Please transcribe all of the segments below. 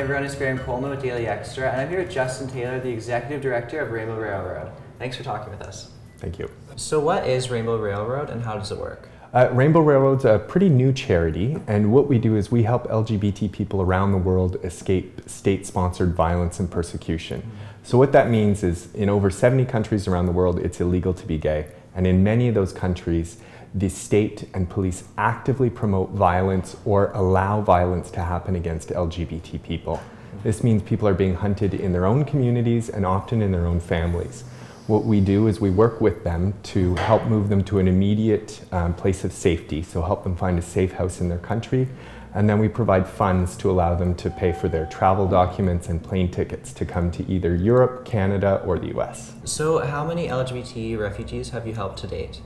everyone, it's Graham Coleman with Daily Xtra, and I'm here with Justin Taylor, the Executive Director of Rainbow Railroad. Thanks for talking with us. Thank you. So what is Rainbow Railroad and how does it work? Rainbow Railroad's a pretty new charity, and what we do is we help LGBT people around the world escape state-sponsored violence and persecution. So what that means is in over 70 countries around the world, it's illegal to be gay. And in many of those countries, the state and police actively promote violence or allow violence to happen against LGBT people. This means people are being hunted in their own communities and often in their own families. What we do is we work with them to help move them to an immediate place of safety, so help them find a safe house in their country, and then we provide funds to allow them to pay for their travel documents and plane tickets to come to either Europe, Canada, or the US. So how many LGBT refugees have you helped to date?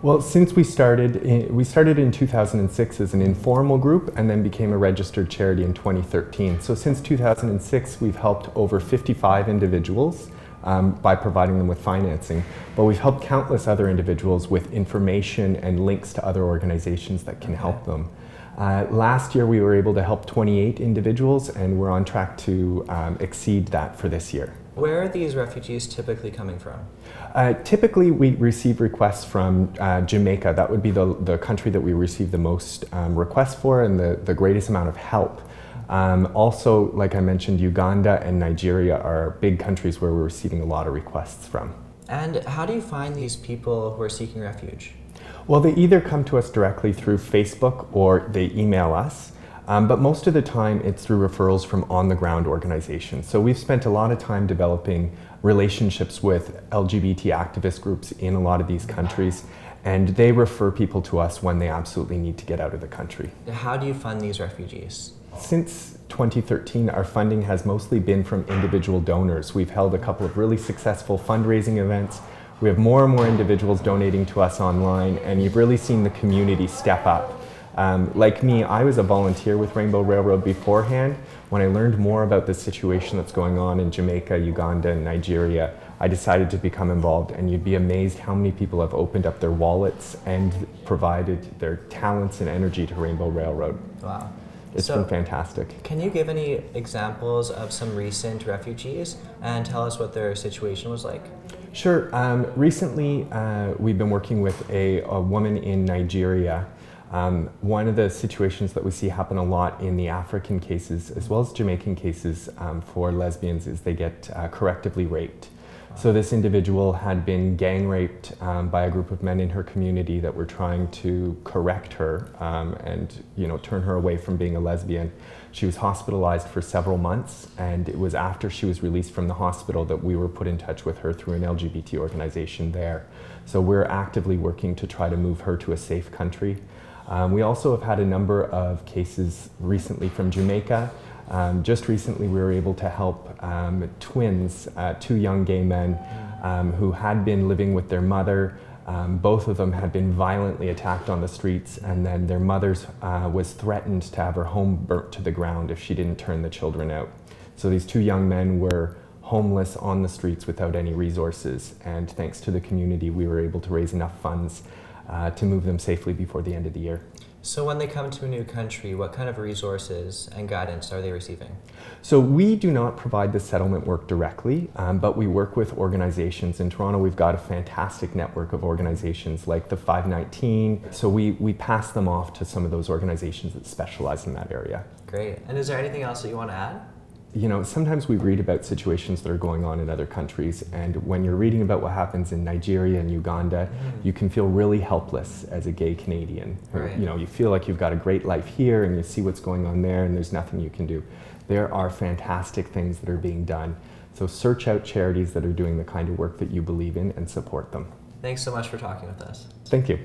Well, since we started in 2006 as an informal group and then became a registered charity in 2013. So since 2006, we've helped over 55 individuals by providing them with financing, but we've helped countless other individuals with information and links to other organizations that can help them. Last year we were able to help 28 individuals, and we're on track to exceed that for this year. Where are these refugees typically coming from? Typically we receive requests from Jamaica. That would be the country that we receive the most requests for and the greatest amount of help. Also, like I mentioned, Uganda and Nigeria are big countries where we're receiving a lot of requests from. And how do you find these people who are seeking refuge? Well, they either come to us directly through Facebook or they email us, but most of the time it's through referrals from on-the-ground organizations. So we've spent a lot of time developing relationships with LGBT activist groups in a lot of these countries, and they refer people to us when they absolutely need to get out of the country. How do you fund these refugees? Since 2013, our funding has mostly been from individual donors. We've held a couple of really successful fundraising events. We have more and more individuals donating to us online, and you've really seen the community step up. Like me, I was a volunteer with Rainbow Railroad beforehand. When I learned more about the situation that's going on in Jamaica, Uganda, and Nigeria, I decided to become involved, and you'd be amazed how many people have opened up their wallets and provided their talents and energy to Rainbow Railroad. Wow. It's been fantastic. Can you give any examples of some recent refugees and tell us what their situation was like? Sure. Recently, we've been working with a woman in Nigeria. One of the situations that we see happen a lot in the African cases, as well as Jamaican cases for lesbians, is they get correctively raped. So this individual had been gang raped by a group of men in her community that were trying to correct her and turn her away from being a lesbian. She was hospitalized for several months, and it was after she was released from the hospital that we were put in touch with her through an LGBT organization there. So we're actively working to try to move her to a safe country. We also have had a number of cases recently from Jamaica. Just recently we were able to help twins, two young gay men who had been living with their mother. Both of them had been violently attacked on the streets, and then their mother was threatened to have her home burnt to the ground if she didn't turn the children out. So these two young men were homeless on the streets without any resources, and thanks to the community we were able to raise enough funds to move them safely before the end of the year. So when they come to a new country, what kind of resources and guidance are they receiving? So we do not provide the settlement work directly, but we work with organizations. In Toronto, we've got a fantastic network of organizations like the 519. So we pass them off to some of those organizations that specialize in that area. Great. And is there anything else that you want to add? You know, sometimes we read about situations that are going on in other countries, and when you're reading about what happens in Nigeria and Uganda, you can feel really helpless as a gay Canadian. Right. You know, you feel like you've got a great life here and you see what's going on there and there's nothing you can do. There are fantastic things that are being done. So search out charities that are doing the kind of work that you believe in and support them. Thanks so much for talking with us. Thank you.